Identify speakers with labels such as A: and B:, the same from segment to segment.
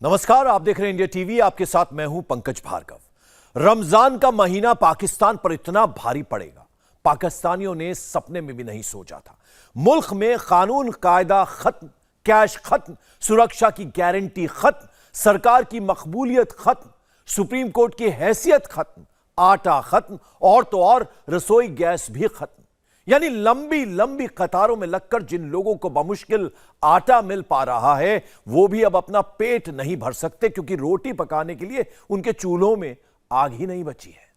A: नमस्कार, आप देख रहे हैं इंडिया टीवी। आपके साथ मैं हूं पंकज भार्गव। रमजान का महीना पाकिस्तान पर इतना भारी पड़ेगा, पाकिस्तानियों ने सपने में भी नहीं सोचा था। मुल्क में कानून कायदा खत्म, कैश खत्म, सुरक्षा की गारंटी खत्म, सरकार की मकबूलियत खत्म, सुप्रीम कोर्ट की हैसियत खत्म, आटा खत्म और तो और रसोई गैस भी खत्म। यानी लंबी लंबी कतारों में लगकर जिन लोगों को बमुश्किल आटा मिल पा रहा है, वो भी अब अपना पेट नहीं भर सकते, क्योंकि रोटी पकाने के लिए उनके चूल्हों में आग ही नहीं बची है।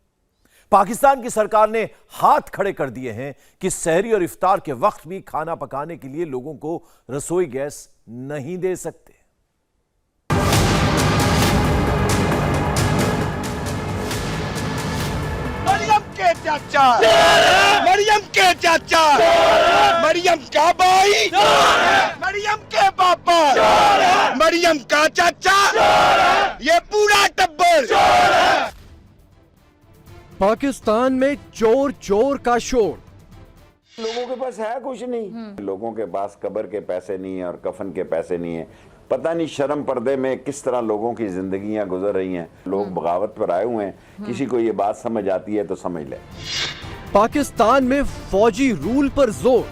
A: पाकिस्तान की सरकार ने हाथ खड़े कर दिए हैं कि सहरी और इफ्तार के वक्त भी खाना पकाने के लिए लोगों को रसोई गैस नहीं दे सकते।
B: चाचा, मरियम के चाचा, मरियम का भाई, मरियम के पापा, मरियम का चाचा, ये पूरा टब्बर।
C: पाकिस्तान में चोर चोर का शोर।
D: लोगों के पास है कुछ नहीं, लोगों के पास कब्र के पैसे नहीं है और कफन के पैसे नहीं है। पता नहीं शर्म पर्दे में किस तरह लोगों की जिंदगियां गुजर रही हैं। लोग बगावत पर आए हुए हैं। किसी को ये बात समझ आती है तो समझ ले।
C: पाकिस्तान में फौजी रूल पर जोर।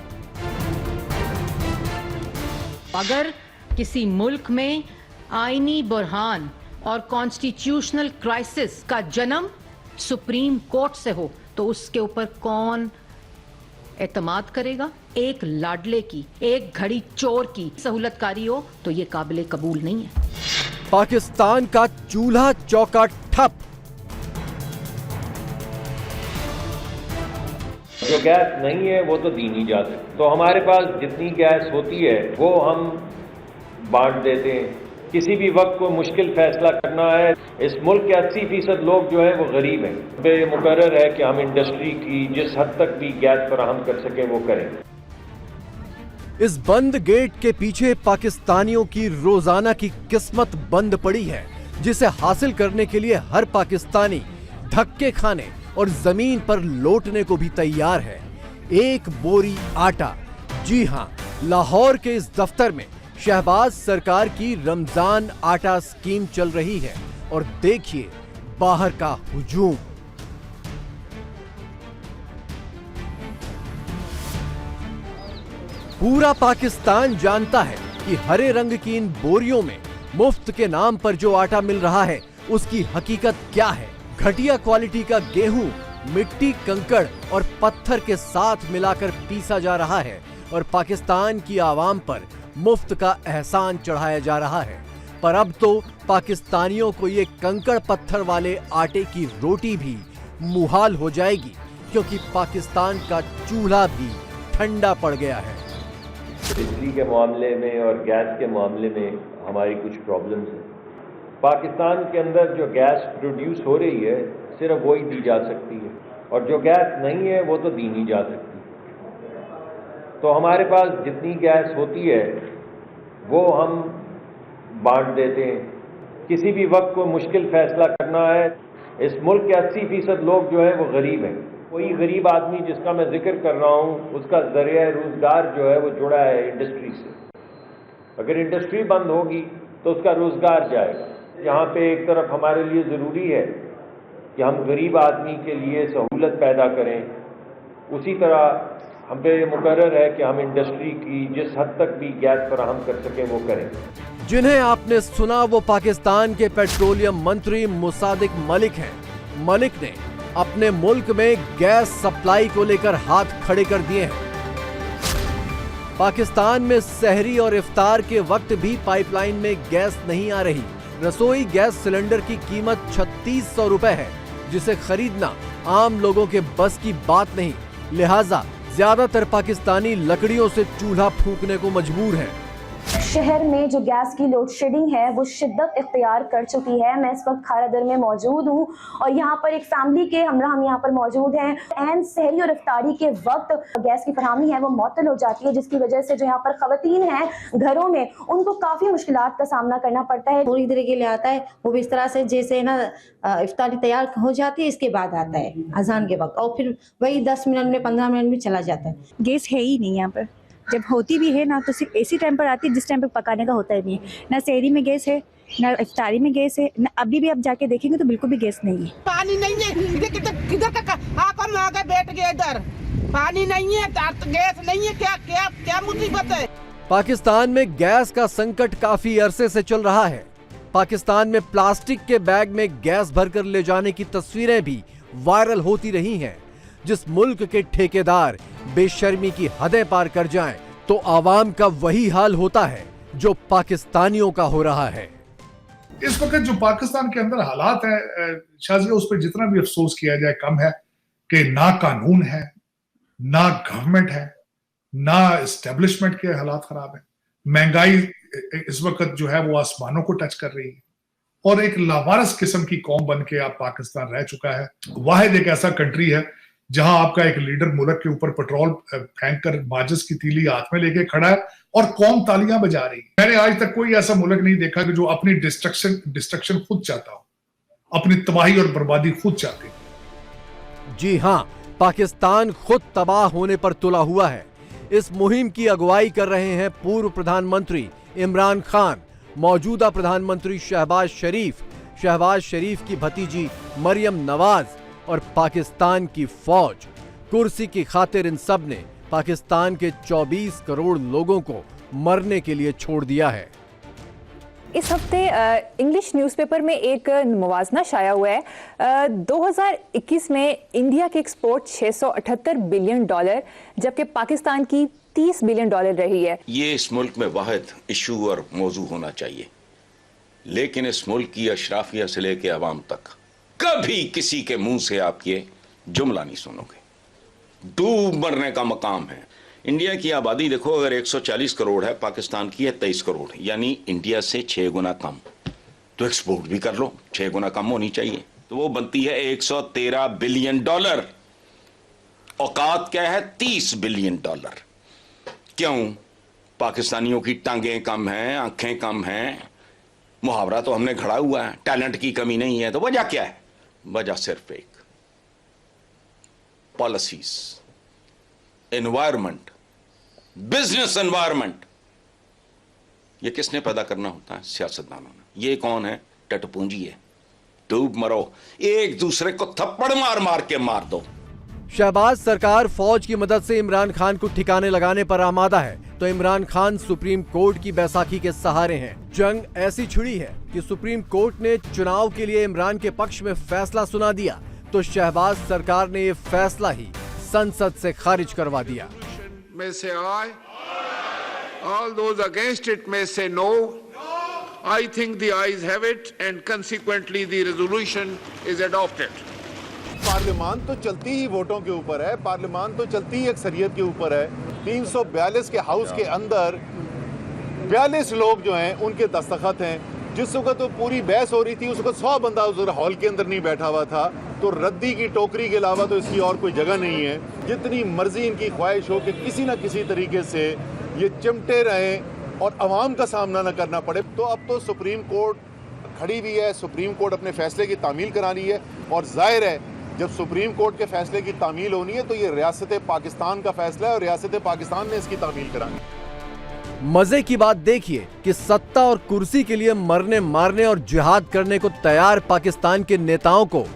E: अगर किसी मुल्क में आईनी बुरहान और कॉन्स्टिट्यूशनल क्राइसिस का जन्म सुप्रीम कोर्ट से हो तो उसके ऊपर कौन एतमाद करेगा? एक लाडले की, एक घड़ी चोर की सहूलतकारी हो तो ये काबिले कबूल नहीं है।
C: पाकिस्तान का चूल्हा चौका ठप।
F: जो गैस नहीं है वो तो दी नहीं जा सकती, तो हमारे पास जितनी गैस होती है वो हम बांट देते हैं। किसी भी वक्त को मुश्किल फैसला करना है। इस मुल्क के 80% लोग जो हैं वो गरीब हैं। पे मुकर्रर है कि हम इंडस्ट्री की जिस हद तक भी गैस फराहम कर सकें वो करें।
C: इस बंद गेट के पीछे पाकिस्तानियों की रोजाना की किस्मत बंद पड़ी है, जिसे हासिल करने के लिए हर पाकिस्तानी धक्के खाने और जमीन पर लौटने को भी तैयार है। एक बोरी आटा। जी हां, लाहौर के इस दफ्तर में शहबाज सरकार की रमजान आटा स्कीम चल रही है और देखिए बाहर का हुजूम। पूरा पाकिस्तान जानता है कि हरे रंग की इन बोरियों में मुफ्त के नाम पर जो आटा मिल रहा है उसकी हकीकत क्या है। घटिया क्वालिटी का गेहूं मिट्टी, कंकड़ और पत्थर के साथ मिलाकर पीसा जा रहा है और पाकिस्तान की आवाम पर मुफ्त का एहसान चढ़ाया जा रहा है। पर अब तो पाकिस्तानियों को ये कंकड़ पत्थर वाले आटे की रोटी भी मुहाल हो जाएगी, क्योंकि पाकिस्तान का चूल्हा भी ठंडा पड़ गया है।
F: बिजली के मामले में और गैस के मामले में हमारी कुछ प्रॉब्लम्स हैं। पाकिस्तान के अंदर जो गैस प्रोड्यूस हो रही है सिर्फ वही दी जा सकती है, और जो गैस नहीं है वो तो दी नहीं जा सकती। तो हमारे पास जितनी गैस होती है वो हम बांट देते हैं। किसी भी वक्त को मुश्किल फैसला करना है। इस मुल्क के 80% लोग जो हैं वो गरीब हैं। कोई गरीब आदमी जिसका मैं जिक्र कर रहा हूँ उसका जरिया रोजगार जो है वो जुड़ा है इंडस्ट्री से। अगर इंडस्ट्री बंद होगी तो उसका रोजगार जाएगा। यहाँ पे एक तरफ हमारे लिए ज़रूरी है कि हम गरीब आदमी के लिए सहूलत पैदा करें, उसी तरह हम पे मुकर्रर है कि हम इंडस्ट्री की जिस हद तक भी गैस फराहम कर सकें वो करें।
C: जिन्हें आपने सुना वो पाकिस्तान के पेट्रोलियम मंत्री मुसादिक मलिक हैं। मलिक ने अपने मुल्क में गैस सप्लाई को लेकर हाथ खड़े कर दिए हैं। पाकिस्तान में सहरी और इफ्तार के वक्त भी पाइपलाइन में गैस नहीं आ रही। रसोई गैस सिलेंडर की कीमत 3600 रुपए है, जिसे खरीदना आम लोगों के बस की बात नहीं। लिहाजा ज्यादातर पाकिस्तानी लकड़ियों से चूल्हा फूंकने को मजबूर हैं।
G: शहर में जो गैस की लोड शेडिंग है वो शिद्दत इख्तियार कर चुकी है। मैं इस वक्त खारादर में मौजूद हूँ और यहाँ पर एक फैमिली के हमरा हम यहाँ पर मौजूद हैं। एन सहरी और इफ्तारी के वक्त गैस की फरहमी है वो मुअत्तल हो जाती है, जिसकी वजह से जो यहाँ पर खवातीन हैं घरों में उनको काफ़ी मुश्किलात का सामना करना पड़ता है।
H: पूरी तरह के लिए आता है वो भी इस तरह से जैसे ना इफ्तारी तैयार हो जाती है, इसके बाद आता है अजान के वक्त, और फिर वही 10 मिनट में 15 मिनट में चला जाता है।
I: गैस है ही नहीं यहाँ पर। जब होती भी है ना तो सिर्फ ऐसी टाइम पर आती है जिस टाइम पर पकाने का होता ही नहीं है। ना शहरी में गैस है ना इफ्तारी में गैस है, ना अभी भी आप जाके देखेंगे तो बिल्कुल भी गैस नहीं है।
J: पानी नहीं है, किधर का आप हम आगे बैठ गए, इधर पानी नहीं है, गैस नहीं है, क्या क्या क्या मुसीबत है।
C: पाकिस्तान में गैस का संकट काफी अरसे से चल रहा है। पाकिस्तान में प्लास्टिक के बैग में गैस भरकर ले जाने की तस्वीरें भी वायरल होती रही हैं। जिस मुल्क के ठेकेदार बेशर्मी की हदें पार कर जाएं, तो आवाम का वही हाल होता है जो पाकिस्तानियों का हो रहा है।
K: इस वक्त जो पाकिस्तान के अंदर हालात है शाहजी, उस पर जितना भी अफसोस किया जाए कम है कि ना कानून है, ना गवर्नमेंट है, ना एस्टेब्लिशमेंट के हालात खराब है। महंगाई इस वक्त जो है वो आसमानों को टच कर रही है और एक लावारिस किस्म की कौम बन के आप पाकिस्तान रह चुका है। वाहिद एक ऐसा कंट्री है जहां आपका एक लीडर मुल्क के ऊपर पेट्रोल फेंक कर माचिस की तीली हाथ में लेके खड़ा है और कौम तालियां बजा रही है। मैंने आज तक कोई ऐसा मुल्क नहीं देखा कि जो अपनी डिस्ट्रक्शन खुद चाहता हो, अपनी तबाही और बर्बादी खुद चाहती।
C: जी हां, पाकिस्तान खुद तबाह होने पर तुला हुआ है। इस मुहिम की अगुवाई कर रहे हैं पूर्व प्रधानमंत्री इमरान खान, मौजूदा प्रधानमंत्री शहबाज शरीफ की भतीजी मरियम नवाज और पाकिस्तान की फौज। कुर्सी की खातिर इन सब ने पाकिस्तान के 24 करोड़ लोगों को मरने के लिए छोड़ दिया है।
L: इस हफ्ते इंग्लिश न्यूज़पेपर में एक मुवाजना शाया हुआ है। 2021 में इंडिया के एक्सपोर्ट $678 बिलियन, जबकि पाकिस्तान की $30 बिलियन रही है।
M: ये इस मुल्क में वाहिद इशू और मौजू होना चाहिए, लेकिन इस मुल्क की अशराफिया से लेके अवाम तक कभी किसी के मुंह से आप ये जुमला नहीं सुनोगे। डूब मरने का मकाम है। इंडिया की आबादी देखो, अगर 140 करोड़ है, पाकिस्तान की है 23 करोड़, यानी इंडिया से 6 गुना कम। तो एक्सपोर्ट भी कर लो, 6 गुना कम होनी चाहिए, तो वो बनती है $113 बिलियन। औकात क्या है? $30 बिलियन। क्यों? पाकिस्तानियों की टांगें कम हैं, आंखें कम हैं, मुहावरा तो हमने घड़ा हुआ है, टैलेंट की कमी नहीं है। तो वजह क्या है? वजह सिर्फ एक, पॉलिसीज, एनवायरमेंट, बिजनेस एनवायरमेंट। ये किसने पैदा करना होता है? सियासतदानों ने। ये कौन है? टटपूंजी है। डूब मरो, एक दूसरे को थप्पड़ मार मार के मार दो।
C: शहबाज सरकार फौज की मदद से इमरान खान को ठिकाने लगाने पर आमादा है, तो इमरान खान सुप्रीम कोर्ट की बैसाखी के सहारे हैं। जंग ऐसी छिड़ी है कि सुप्रीम कोर्ट ने चुनाव के लिए इमरान के पक्ष में फैसला सुना दिया, तो शहबाज सरकार ने ये फैसला ही संसद से खारिज करवा दिया।
N: में से आए, all those against it may say no. I think the ayes have it and consequently the resolution is adopted.
O: पार्लियामान तो चलती ही वोटों के ऊपर है, पार्लियामान तो चलती ही अक्सरियत के ऊपर है। 342 के हाउस के अंदर 42 लोग जो हैं उनके दस्तखत हैं। जिस वक्त तो पूरी बहस हो रही थी उस वक्त 100 बंदा उस हॉल के अंदर नहीं बैठा हुआ था। तो रद्दी की टोकरी के अलावा तो इसकी और कोई जगह नहीं है। जितनी मर्जी इनकी ख्वाहिश हो कि किसी ना किसी तरीके से ये चिमटे रहें और अवाम का सामना न करना पड़े। तो अब तो सुप्रीम कोर्ट खड़ी हुई है, सुप्रीम कोर्ट अपने फैसले की तामील करा रही है और जाहिर है जब सुप्रीम कोर्ट के फैसले की तामील होनी है तो ये रियासत पाकिस्तान का फैसला है और रियासत पाकिस्तान ने इसकी तामील करानी।
C: मजे की बात देखिए कि सत्ता और कुर्सी के लिए मरने मारने और जिहाद करने को तैयार पाकिस्तान के नेताओं को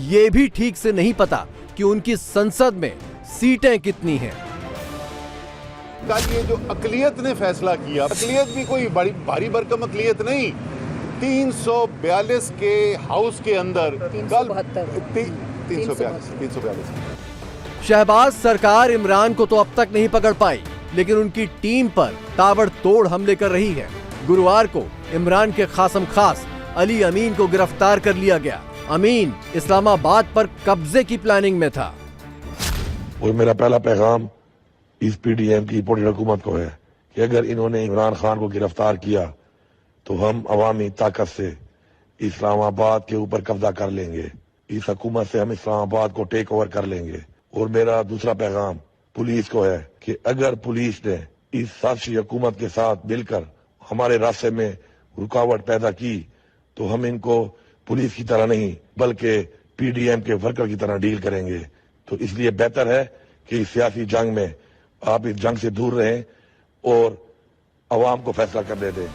C: ये भी ठीक से नहीं पता कि उनकी संसद में सीटें कितनी हैं।
O: कल ये जो अकलियत ने फैसला किया, अकलियत भी कोई बड़ी भारी भरकम अकलियत नहीं, 342 के हाउस के अंदर 342।
C: शहबाज सरकार इमरान को तो अब तक नहीं पकड़ पाई, लेकिन उनकी टीम पर ताबड़तोड़ हमले कर रही है। गुरुवार को इमरान के खासम खास अली अमीन को गिरफ्तार कर लिया गया। अमीन इस्लामाबाद पर कब्जे की प्लानिंग में था।
P: और मेरा पहला पैगाम इस पीडीएम की पॉलिटिकल हुकूमत को है कि अगर इन्होंने इमरान खान को गिरफ्तार किया तो हम अवामी ताकत से इस्लामाबाद के ऊपर कब्जा कर लेंगे। इस हुकूमत से हम इस्लामाबाद को टेक ओवर कर लेंगे। और मेरा दूसरा पैगाम पुलिस को है कि अगर पुलिस ने इस साजिशी हुकूमत के साथ मिलकर हमारे रास्ते में रुकावट पैदा की तो हम इनको पुलिस की तरह नहीं बल्कि पीडीएम के वर्कर की तरह डील करेंगे। तो इसलिए बेहतर है कि इस सियासी जंग में आप इस जंग से दूर रहें और अवाम को फैसला करने दें।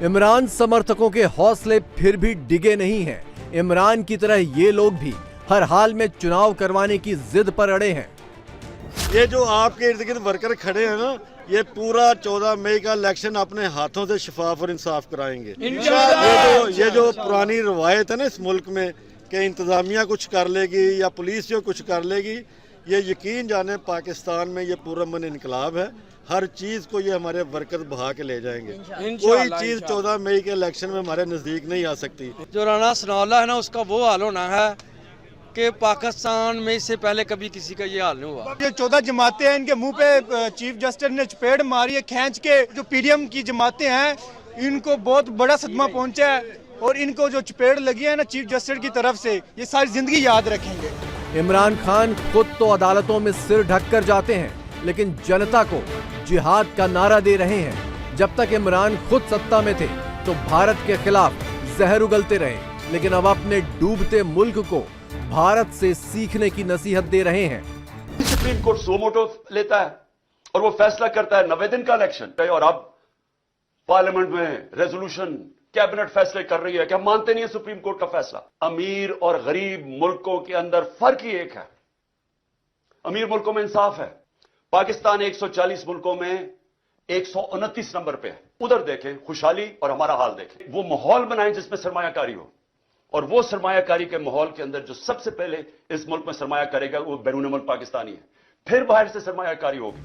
C: इमरान समर्थकों के हौसले फिर भी डिगे नहीं हैं। इमरान की तरह ये लोग भी हर हाल में चुनाव करवाने की जिद पर अड़े हैं।
Q: ये जो आपके इर्द गिर्द वर्कर खड़े हैं ना, ये पूरा 14 मई का इलेक्शन अपने हाथों से शफाफ और इंसाफ कराएंगे। ये जो पुरानी रवायत है ना इस मुल्क में कि इंतजामिया कुछ कर लेगी या पुलिस जो कुछ कर लेगी, ये यकीन जाने पाकिस्तान में ये पुरअमन इनकलाब है। हर चीज़ को ये हमारे वर्कर्स बहा के ले जाएंगे। कोई चीज़ 14 मई के इलेक्शन में हमारे नज़दीक नहीं आ सकती।
R: जो राना सनाउल्लाह है ना, उसका वो हाल होना है कि पाकिस्तान में इससे पहले कभी किसी का ये हाल नहीं हुआ।
S: ये 14 जमातें हैं, इनके मुंह पे चीफ जस्टिस ने चपेट मारी है खींच के। जो पीडीएम की जमातें हैं, इनको बहुत बड़ा सदमा पहुंचा है और इनको जो चपेट लगी है ना चीफ जस्टिस की तरफ से, ये सारी जिंदगी याद रखेंगे।
C: इमरान खान खुद तो अदालतों में सिर ढक कर जाते हैं, लेकिन जनता को जिहाद का नारा दे रहे हैं। जब तक इमरान खुद सत्ता में थे तो भारत के खिलाफ जहर उगलते रहे, लेकिन अब अपने डूबते मुल्क को भारत से सीखने की नसीहत दे रहे हैं।
T: सुप्रीम कोर्ट सो मोटो लेता है और वो फैसला करता है 90 दिन का इलेक्शन, और अब पार्लियामेंट में रेजोल्यूशन कैबिनेट फैसले कर रही है कि हम मानते नहीं है सुप्रीम कोर्ट का फैसला। अमीर और गरीब मुल्कों के अंदर फर्क ही एक है। अमीर मुल्कों में इंसाफ है। पाकिस्तान 140 मुल्कों में 129 नंबर पे है। उधर देखें खुशहाली और हमारा हाल देखें। वो माहौल बनाएं जिसमें सरमायाकारी हो, और वो सरमायाकारी के माहौल के अंदर जो सबसे पहले इस मुल्क में सरमाया करेगा वो बैरून मुल्क पाकिस्तानी है, फिर बाहर से सरमायाकारी होगी।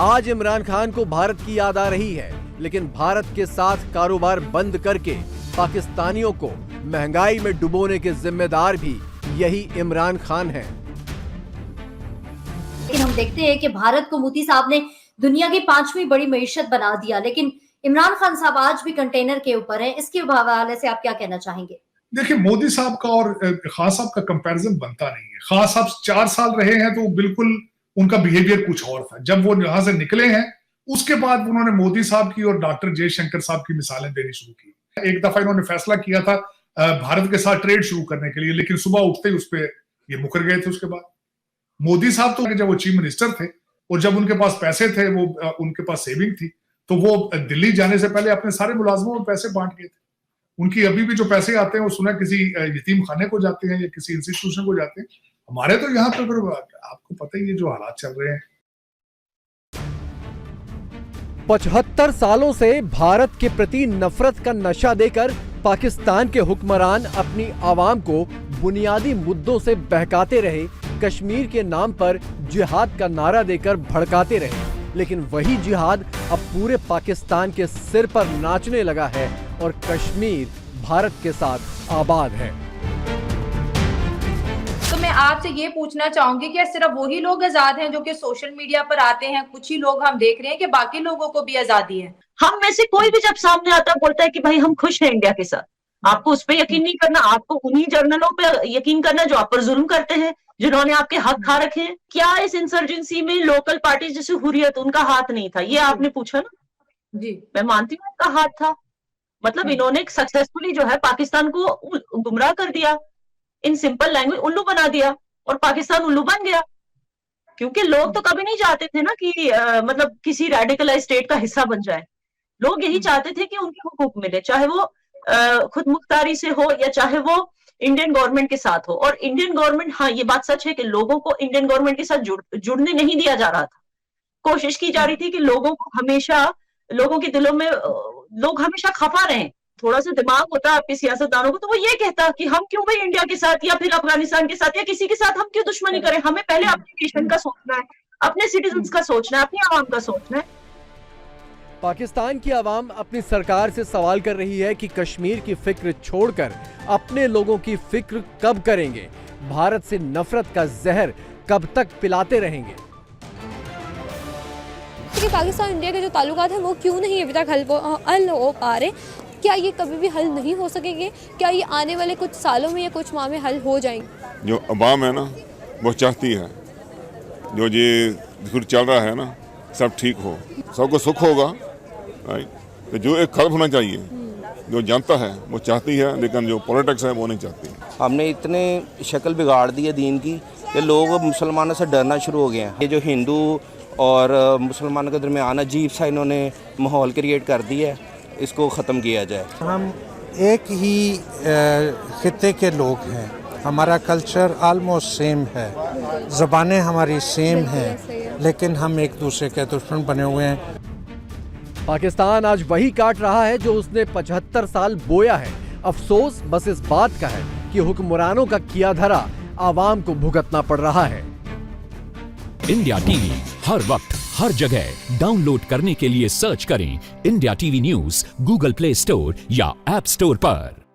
C: आज इमरान खान को भारत की याद आ रही है, लेकिन भारत के साथ कारोबार बंद करके पाकिस्तानियों को महंगाई में डुबोने के जिम्मेदार भी यही इमरान खान हैं।
U: लेकिन हम देखते हैं कि भारत को मोदी साहब ने दुनिया की 5वीं बड़ी मईशत बना दिया, लेकिन इमरान खान साहब आज भी कंटेनर के ऊपर हैं। इसके हवाले से आप क्या कहना चाहेंगे?
K: देखिए, मोदी साहब का और खान साहब का कंपैरिजन बनता नहीं है। खान साहब 4 साल रहे हैं तो बिल्कुल उनका बिहेवियर कुछ और था। जब वो यहां से निकले हैं उसके बाद उन्होंने मोदी साहब की और डॉक्टर जयशंकर साहब की मिसालें देनी शुरू की। एक दफा इन्होंने फैसला किया था भारत के साथ ट्रेड शुरू करने के लिए, लेकिन सुबह उठते ही उस पर ये मुकर गए थे। उसके बाद मोदी साहब तो जब वो चीफ मिनिस्टर थे और जब उनके पास पैसे थे, वो उनके पास सेविंग थी, तो वो दिल्ली जाने से पहले अपने सारे मुलाजमों में पैसे बांट गए थे। उनकी अभी भी जो पैसे आते हैं वो सुना किसी यतीम खाने को जाते हैं या किसी इंस्टीट्यूशन को जाते हैं। हमारे तो यहाँ पे आपको पता ही है जो हालात चल रहे हैं।
C: 75 सालों से भारत के प्रति नफरत का नशा देकर पाकिस्तान के हुक्मरान अपनी आवाम को बुनियादी मुद्दों से बहकाते रहे, कश्मीर के नाम पर जिहाद का नारा देकर भड़काते रहे। लेकिन वही जिहाद अब पूरे पाकिस्तान के सिर पर नाचने लगा है और कश्मीर भारत के साथ आबाद है।
V: तो मैं आपसे ये पूछना चाहूंगी कि सिर्फ वही लोग आजाद हैं जो कि सोशल मीडिया पर आते हैं? कुछ ही लोग हम देख रहे हैं कि बाकी लोगों को भी आजादी है।
W: हम में से कोई भी जब सामने आता बोलता है कि भाई हम खुश हैं इंडिया के साथ, आपको उस पर यकीन नहीं करना, आपको उन्हीं जर्नलों पे यकीन करना जो आप पर जुल्म करते हैं, जिन्होंने आपके हक खा रखे हैं। क्या इस इंसर्जेंसी में लोकल पार्टी जैसे हुर्रियत, उनका हाथ नहीं था? ये आपने पूछा ना जी, मैं मानती हूँ उनका हाथ था। मतलब इन्होंने सक्सेसफुली जो है पाकिस्तान को गुमराह कर दिया, इन सिंपल लैंग्वेज उल्लू बना दिया, और पाकिस्तान उल्लू बन गया। क्योंकि लोग तो कभी नहीं चाहते थे ना कि मतलब किसी रेडिकलाइज स्टेट का हिस्सा बन जाए। लोग यही चाहते थे कि उनके हुकूक मिले, चाहे वो खुद मुख्तारी से हो या चाहे वो इंडियन गवर्नमेंट के साथ हो। और इंडियन गवर्नमेंट, हाँ ये बात सच है कि लोगों को इंडियन गवर्नमेंट के साथ जुड़ने नहीं दिया जा रहा था। कोशिश की जा रही थी कि लोगों को हमेशा, लोगों के दिलों में लोग हमेशा खफा रहें। थोड़ा सा दिमाग होता है आपके सियासतदानों को तो वो ये कहता कि हम क्यों भाई इंडिया के साथ या फिर अफगानिस्तान के साथ या किसी के साथ हम क्यों दुश्मनी करें। हमें पहले अपने नेशन का सोचना है, अपने सिटीजन्स का सोचना है, अपनी आवाम का सोचना है।
C: पाकिस्तान की आवाम अपनी सरकार से सवाल कर रही है कि कश्मीर की फिक्र छोड़कर अपने लोगों की फिक्र कब करेंगे, भारत से नफरत का जहर कब तक पिलाते रहेंगे।
X: पाकिस्तान इंडिया के जो ताल्लुकात हैं वो क्यों नहीं अभी तक हल हो पा रहे? क्या ये कभी भी हल नहीं हो सकेंगे? क्या ये आने वाले कुछ सालों में या कुछ माह में हल हो जाएंगे?
Y: जो अवाम है ना वो चाहती है जो ये चल रहा है ना सब ठीक हो, सबको सुख होगा। तो जो एक खल्फ होना चाहिए, जो जानता है वो चाहती है, लेकिन जो पॉलिटिक्स है वो नहीं चाहती।
Z: हमने इतने शक्ल बिगाड़ दी है दीन की कि लोग मुसलमानों से डरना शुरू हो गए हैं। ये जो हिंदू
A: और मुसलमानों के दरमियान अजीब सा इन्होंने माहौल क्रिएट कर दिया है, इसको ख़त्म किया जाए।
B: हम एक ही खित्ते के लोग हैं, हमारा कल्चर ऑलमोस्ट सेम है, ज़बानें हमारी सेम हैं, लेकिन हम एक दूसरे के दुश्मन बने हुए हैं।
C: पाकिस्तान आज वही काट रहा है जो उसने 75 साल बोया है। अफसोस बस इस बात का है कि हुक्मरानों का किया धरा आवाम को भुगतना पड़ रहा है।
D: इंडिया टीवी हर वक्त हर जगह डाउनलोड करने के लिए सर्च करें India TV news Google play store या ऐप स्टोर पर।